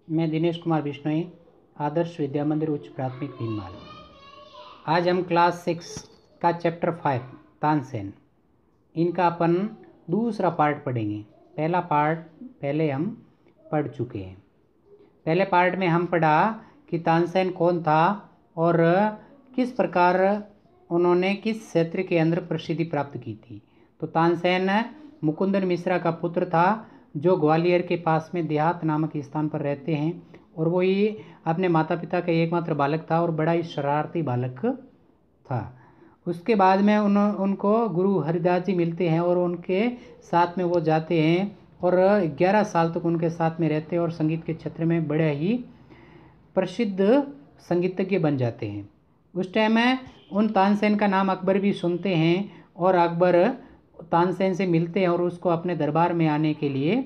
मैं दिनेश कुमार बिश्नोई, आदर्श विद्या मंदिर उच्च प्राथमिक भीनमाल। आज हम क्लास 6 का चैप्टर 5 तानसेन, इनका अपन दूसरा पार्ट पढ़ेंगे। पहला पार्ट पहले हम पढ़ चुके हैं। पहले पार्ट में हम पढ़ा कि तानसेन कौन था और किस प्रकार उन्होंने किस क्षेत्र के अंदर प्रसिद्धि प्राप्त की थी। तो तानसेन मुकुंदन मिश्रा का पुत्र था, जो ग्वालियर के पास में देहात नामक स्थान पर रहते हैं, और वो ही अपने माता पिता का एकमात्र बालक था और बड़ा ही शरारती बालक था। उसके बाद में उनको गुरु हरिदास जी मिलते हैं और उनके साथ में वो जाते हैं और 11 साल तक उनके साथ में रहते हैं और संगीत के क्षेत्र में बड़े ही प्रसिद्ध संगीतज्ञ बन जाते हैं। उस टाइम में उन तानसेन का नाम अकबर भी सुनते हैं और अकबर तानसेन से मिलते हैं और उसको अपने दरबार में आने के लिए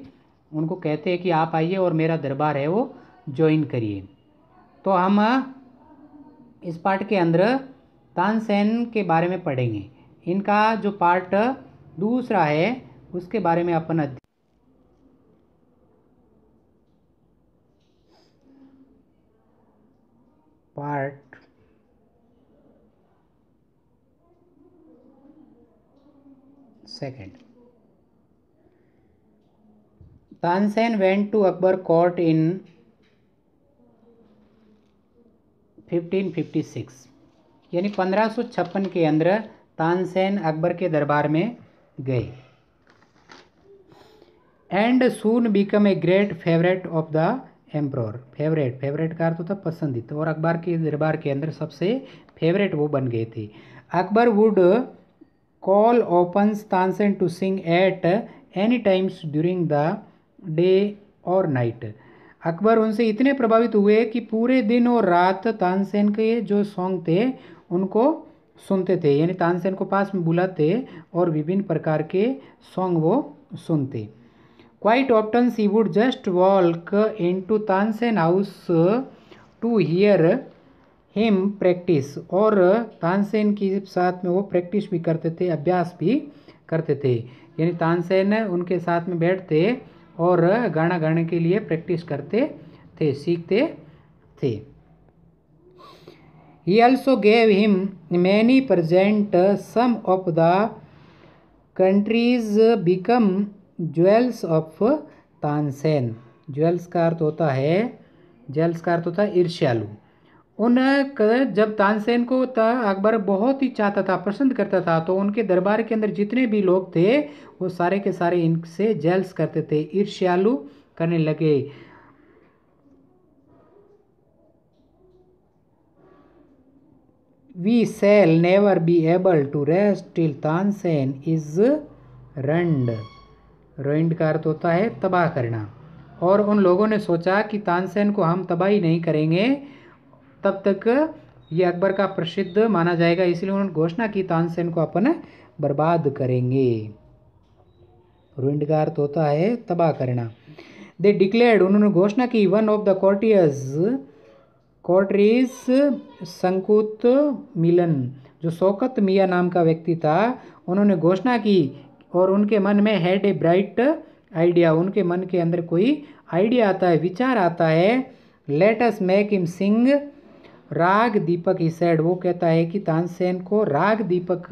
उनको कहते हैं कि आप आइए और मेरा दरबार है वो ज्वाइन करिए। तो हम इस पार्ट के अंदर तानसेन के बारे में पढ़ेंगे। इनका जो पार्ट दूसरा है उसके बारे में अपन part second. Tansen went to Akbar court in 1556, यानी 1556 के अंदर तानसेन अकबर के दरबार में गए। And soon become a great favourite of the emperor. Favourite का अर्थ होता पसंदीदा, और अकबर के दरबार के अंदर सबसे फेवरेट वो बन गए थे। Akbar would call upon Tansen to sing at any times during the day और नाइट। अकबर उनसे इतने प्रभावित हुए कि पूरे दिन और रात तानसेन के जो सॉन्ग थे उनको सुनते थे, यानी तानसेन को पास में बुलाते और विभिन्न प्रकार के सॉन्ग वो सुनते। Quite often she would just walk into Tansen house to hear him practise, और तानसेन के साथ में वो प्रैक्टिस भी करते थे, अभ्यास भी करते थे। यानी तानसेन उनके साथ में बैठते और गाना गाने के लिए प्रैक्टिस करते थे, सीखते थे। He also gave him many presents, some of the countries become jewels of Tansen. Jewels का अर्थ होता है ईर्ष्यालु। जब तानसेन को अकबर बहुत ही चाहता था, पसंद करता था, तो उनके दरबार के अंदर जितने भी लोग थे वो सारे के सारे इनसे जेल्स करते थे, ईर्ष्यालु करने लगे। We shall never be able to rest till Tansen is ruined का अर्थ होता है तबाह करना। और उन लोगों ने सोचा कि तानसेन को हम तबाही नहीं करेंगे तब तक ये अकबर का प्रसिद्ध माना जाएगा, इसलिए उन्होंने घोषणा की तानसेन को अपन बर्बाद करेंगे। रुइंड का अर्थ होता है तबाह करना। दे डिक्लेयर्ड, उन्होंने घोषणा की, वन ऑफ द कोर्टरीज संकुत मिलन, जो शौकत मियाँ नाम का व्यक्ति था, उन्होंने घोषणा की और उनके मन में हैड ए ब्राइट आइडिया, उनके मन के अंदर कोई आइडिया आता है, विचार आता है। लेट अस मेक हिम सिंग राग दीपक, ही सेड, वो कहता है कि तानसेन को राग दीपक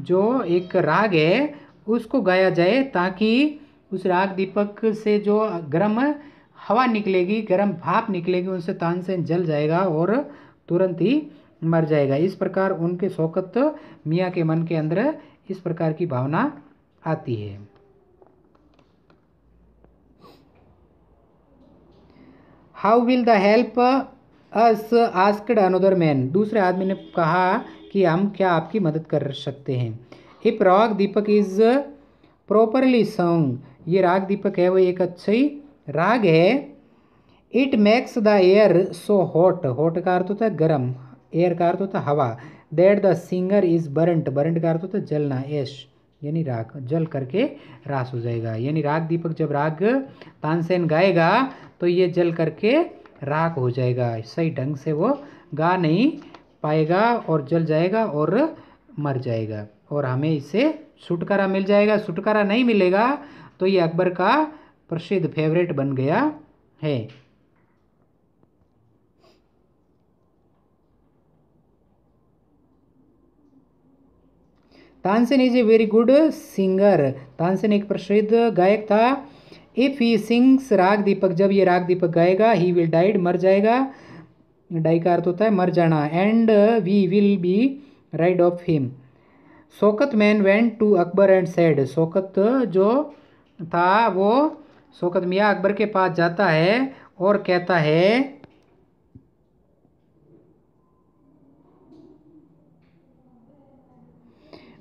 जो एक राग है उसको गाया जाए, ताकि उस राग दीपक से जो गर्म हवा निकलेगी, गर्म भाप निकलेगी, उनसे तानसेन जल जाएगा और तुरंत ही मर जाएगा। इस प्रकार उनके शौकत मियाँ के मन के अंदर इस प्रकार की भावना आती है। How will the help us asked another man, दूसरे आदमी ने कहा कि हम क्या आपकी मदद कर सकते हैं। इफ राग दीपक इज प्रॉपरली सॉन्ग, ये राग दीपक है वो एक अच्छी राग है। It makes the air so hot, hot का अर्थ होता है गर्म, एयर का अर्थ होता है हवा। That the singer is burnt, burnt का अर्थ होता है जलना, ऐश यानी राग, जल करके रास हो जाएगा। यानी राग दीपक जब राग तानसेन गाएगा तो ये जल करके राख हो जाएगा, सही ढंग से वो गा नहीं पाएगा और जल जाएगा और मर जाएगा, और हमें इससे छुटकारा मिल जाएगा। छुटकारा नहीं मिलेगा तो ये अकबर का प्रसिद्ध फेवरेट बन गया है। Tansen is a very good singer. Tansen एक प्रसिद्ध गायक था। इफ़ ही सिंग्स राग दीपक, जब ये राग दीपक गाएगा, ही विल डाइड, मर जाएगा, डाई का अर्थ होता है मर जाना, and we will be rid of him. Shaukat man went to Akbar and said, Shaukat जो था वो शौकत मियाँ अकबर के पास जाता है और कहता है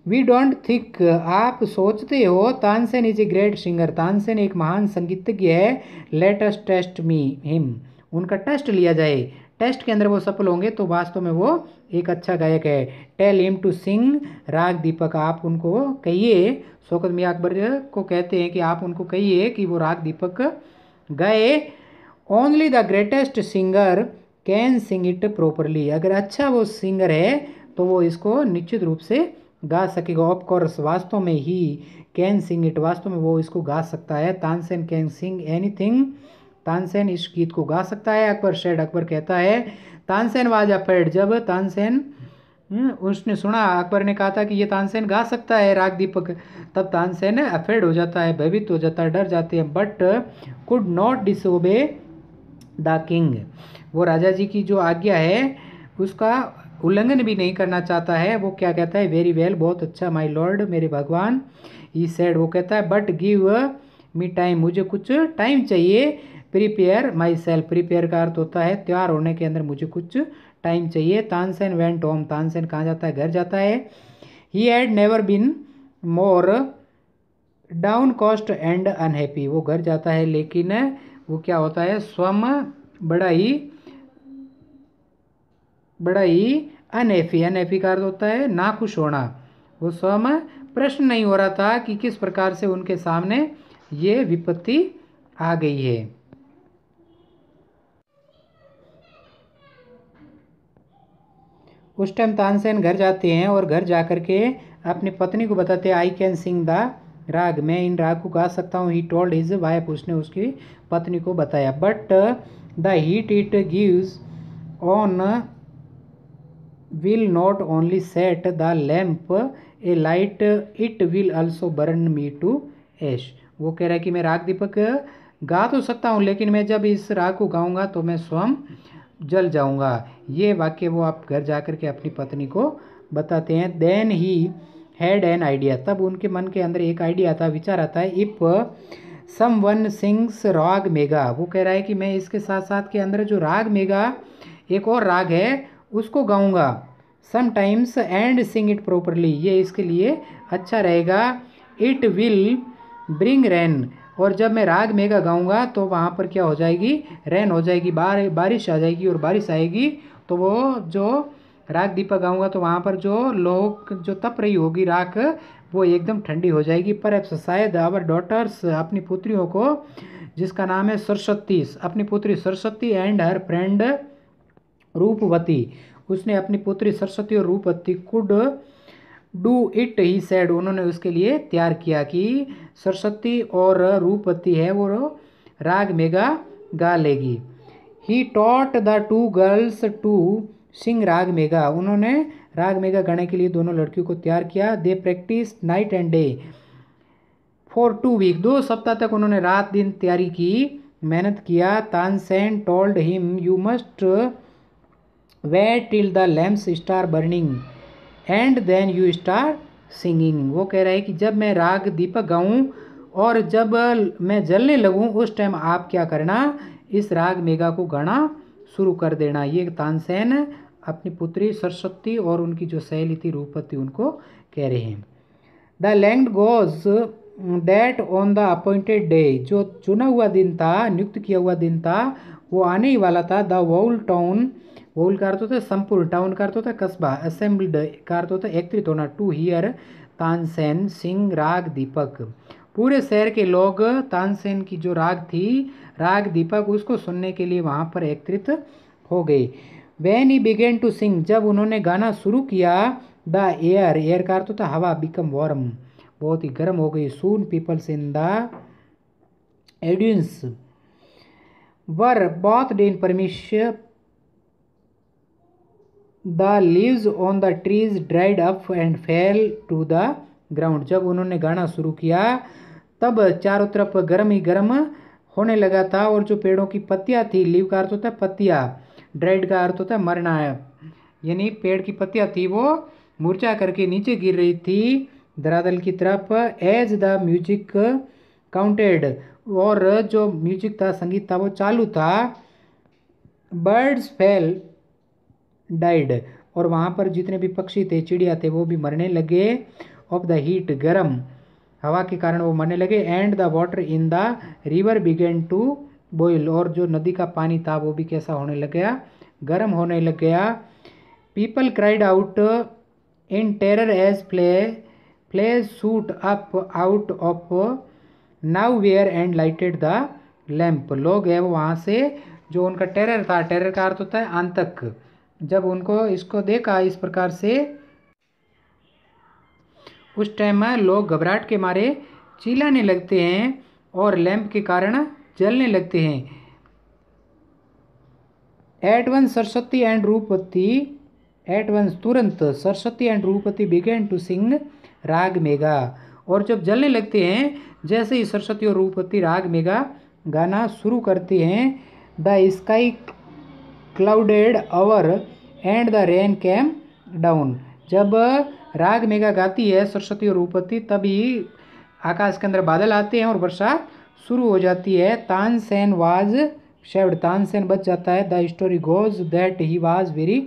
वी डोंट थिंक, आप सोचते हो, Tansen is a great singer, Tansen एक महान संगीतज्ञ है, लेट अस टेस्ट मी हिम, उनका टेस्ट लिया जाए, टेस्ट के अंदर वो सफल होंगे तो वास्तव में वो एक अच्छा गायक है। टेल हिम टू सिंग राग दीपक, आप उनको कहिए, शौकत मियाँ अकबर को कहते हैं कि आप उनको कहिए कि वो राग दीपक गाए। Only the greatest singer can sing it properly, अगर अच्छा वो सिंगर है तो वो इसको निश्चित रूप से गा सकेगा। ऑफ कोर्स, वास्तव में ही कैन सिंग इट, वास्तव में वो इसको गा सकता है। Tansen can sing anything, Tansen इस गीत को गा सकता है। अकबर शेड, अकबर कहता है तानसेन वाज अफेर्ड, जब तानसेन उसने सुना, अकबर ने कहा था कि ये तानसेन गा सकता है राग दीपक, तब तानसेन अफेर्ड हो जाता है, भयभीत हो जाता है, डर जाते हैं। But could not disobey the king, वो राजा जी की जो आज्ञा है उसका उल्लंघन भी नहीं करना चाहता है। वो क्या कहता है, वेरी वेल, बहुत अच्छा माय लॉर्ड, मेरे भगवान। ही सेड, वो कहता है बट गिव मी टाइम, मुझे कुछ टाइम चाहिए। प्रिपेयर माई सेल्फ, प्रिपेयर का अर्थ होता है तैयार होने के अंदर मुझे कुछ टाइम चाहिए। तानसेन वेंट होम, तानसेन कहाँ जाता है, घर जाता है। He had never been more downcast and unhappy, वो घर जाता है लेकिन वो क्या होता है, स्वयं बड़ा ही अनहैप्पी, अनहैप्पी का अर्थ होता है नाखुश होना। वो स्वयं प्रश्न नहीं हो रहा था कि किस प्रकार से उनके सामने ये विपत्ति आ गई है। उस टाइम तानसेन घर जाते हैं और घर जाकर के अपनी पत्नी को बताते हैं आई कैन सिंग द राग, मैं इन राग को गा सकता हूँ। ही टोल्ड हिज वाइफ, उसने उसकी पत्नी को बताया। But the heat it gives on will not only set the lamp a light, it will also burn me to ash, वो कह रहा है कि मैं राग दीपक गा तो सकता हूँ लेकिन मैं जब इस राग को गाऊंगा तो मैं स्वयं जल जाऊंगा। ये वाक्य वो आप घर जाकर के अपनी पत्नी को बताते हैं। Then he had an idea, तब उनके मन के अंदर एक आइडिया आता है, विचार आता है। इफ सम वन सिंग्स राग मेगा, वो कह रहा है कि मैं इसके साथ साथ के अंदर जो राग मेगा एक और राग है उसको गाऊंगा, sometimes and sing it properly, ये इसके लिए अच्छा रहेगा। इट विल ब्रिंग रेन, और जब मैं राग मेगा गाऊंगा तो वहाँ पर क्या हो जाएगी, रेन हो जाएगी, बारिश आ जाएगी, और बारिश आएगी तो वो जो राग दीपक गाऊंगा तो वहाँ पर जो लोग जो तप रही होगी राख वो एकदम ठंडी हो जाएगी। पर शायद आवर डॉटर्स, अपनी पुत्रियों को, जिसका नाम है सरस्वती, अपनी पुत्री सरस्वती एंड हर फ्रेंड रूपवती, उसने अपनी पुत्री सरस्वती और Roopvati could do it, he said, उन्होंने उसके लिए तैयार किया कि सरस्वती और रूपवती है वो राग मेगा गा लेगी। He taught the two girls to sing raga Megha, उन्होंने राग मेगा गाने के लिए दोनों लड़कियों को तैयार किया। They practice night and day for 2 week, 2 सप्ताह तक उन्होंने रात दिन तैयारी की, मेहनत किया। Tansen told him you must wait till the lamps start burning and then you start singing, वो कह रहा है कि जब मैं राग दीपक गाऊं और जब मैं जलने लगूं उस टाइम आप क्या करना, इस राग मेगा को गाना शुरू कर देना। ये तानसेन अपनी पुत्री सरस्वती और उनकी जो सहेली थी रूपवती उनको कह रहे हैं। The land goes that on the appointed day, जो चुना हुआ दिन था, नियुक्त किया हुआ दिन था, वो आने ही वाला था। द वोल टाउन, वोल का अर्थ होता है संपूर्ण, टाउन का अर्थ होता है कस्बा, असेंबल्ड का अर्थ होता है एकत्रित होना, टू हियर तानसेन सिंग राग दीपक, पूरे शहर के लोग तानसेन की जो राग थी राग दीपक उसको सुनने के लिए वहाँ पर एकत्रित हो गए। When he began to sing, जब उन्होंने गाना शुरू किया, द एयर, एयर का अर्थ होता है हवा, बिकम वार्म, बहुत ही गर्म हो गई। Soon peoples in the audience were bathed in perspiration the leaves on the trees dried up and fell to the ground. जब उन्होंने गाना शुरू किया तब चारों तरफ गर्म ही गर्म होने लगा था और जो पेड़ों की पत्तियां थी, लीव का अर्थ होता है पत्तियां, ड्राइड का अर्थ होता है मरना है, यानी पेड़ की पत्तियां थी वो मुरझा करके नीचे गिर रही थी धरातल की तरफ। एज द म्यूजिक काउंटेड, और जो म्यूजिक था, संगीत था, वो चालू था। बर्ड्स फेल डाइड, और वहाँ पर जितने भी पक्षी थे, चिड़िया थे, वो भी मरने लगे। ऑफ द हीट, गर्म हवा के कारण वो मरने लगे। And the water in the river began to boil, और जो नदी का पानी था वो भी कैसा होने लग गया, गर्म होने लग गया। People cried out in terror as flames shot up out of nowhere and lighted the lamp. लोग है वो वहाँ से, जो उनका टेरर था, टेरर का अर्थ होता है आतंक, जब उनको इसको देखा इस प्रकार से, उस टाइम में लोग घबराहट के मारे चिल्लाने लगते हैं और लैंप के कारण जलने लगते हैं। At once Saraswati and Roopvati, at once तुरंत Saraswati and Roopvati began to sing raga Megha, और जब जलने लगते हैं, जैसे ही सरस्वती और रूपवती राग मेघा गाना शुरू करते हैं, the sky clouded our and the rain came down. जब राग मेघा गाती है सरस्वती और रूपवती, तभी आकाश के अंदर बादल आते हैं और वर्षा शुरू हो जाती है। तानसेन वाज शेव्ड, तानसेन बच जाता है। The story goes that he was very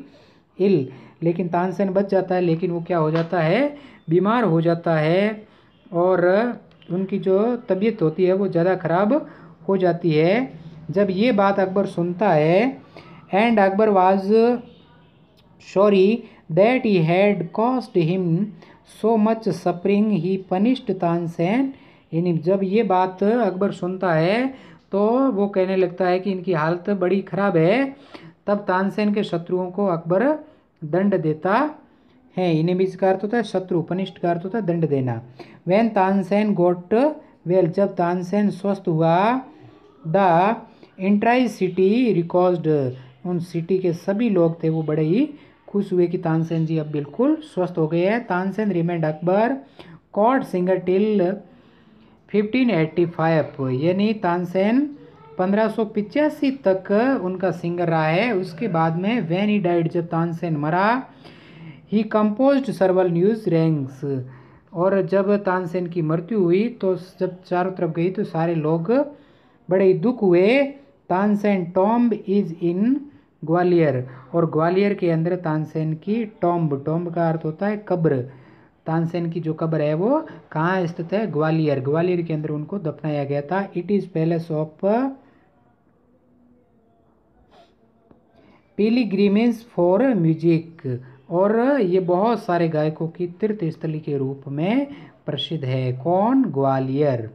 ill, लेकिन तानसेन बच जाता है, लेकिन वो क्या हो जाता है, बीमार हो जाता है, और उनकी जो तबीयत होती है वो ज़्यादा खराब हो जाती है। जब ये बात अकबर सुनता है, and Akbar was sorry that he had cost him so much suffering, he punished Tansen in. जब ये बात अकबर सुनता है तो वो कहने लगता है कि इनकी हालत बड़ी ख़राब है। तब तानसेन के शत्रुओं को अकबर दंड देता है। इनेमीज का अर्थ होता है शत्रु, पनिष्ठ का अर्थ होता है दंड देना। वैन तानसेन गोट वेल, जब तानसेन स्वस्थ हुआ, द इंट्राई सिटी रिकॉर्ड, उन सिटी के सभी लोग थे वो बड़े ही खुश हुए कि तानसेन जी अब बिल्कुल स्वस्थ हो गए हैं। Tansen remained Akbar court singer till 1585, यानी तानसेन 1585 तक उनका सिंगर रहा है। उसके बाद में वैन ही डाइड, जब तानसेन मरा, ही कंपोज्ड सर्वल न्यूज रैंक्स, और जब तानसेन की मृत्यु हुई तो जब चारों तरफ गई तो सारे लोग बड़े ही दुख हुए। Tansen tomb is in Gwalior, और ग्वालियर के अंदर तानसेन की टॉम्ब, टॉम्ब का अर्थ होता है कब्र, तानसेन की जो कब्र है वो कहाँ स्थित है, ग्वालियर, ग्वालियर के अंदर उनको दफनाया गया था। It is palace of pilgrimage for music, और ये बहुत सारे गायकों की तीर्थ स्थली के रूप में प्रसिद्ध है। कौन, ग्वालियर।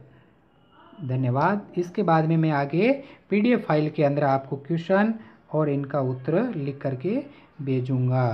धन्यवाद। इसके बाद में मैं आगे PDF फाइल के अंदर आपको क्वेश्चन और इनका उत्तर लिख करके भेजूंगा।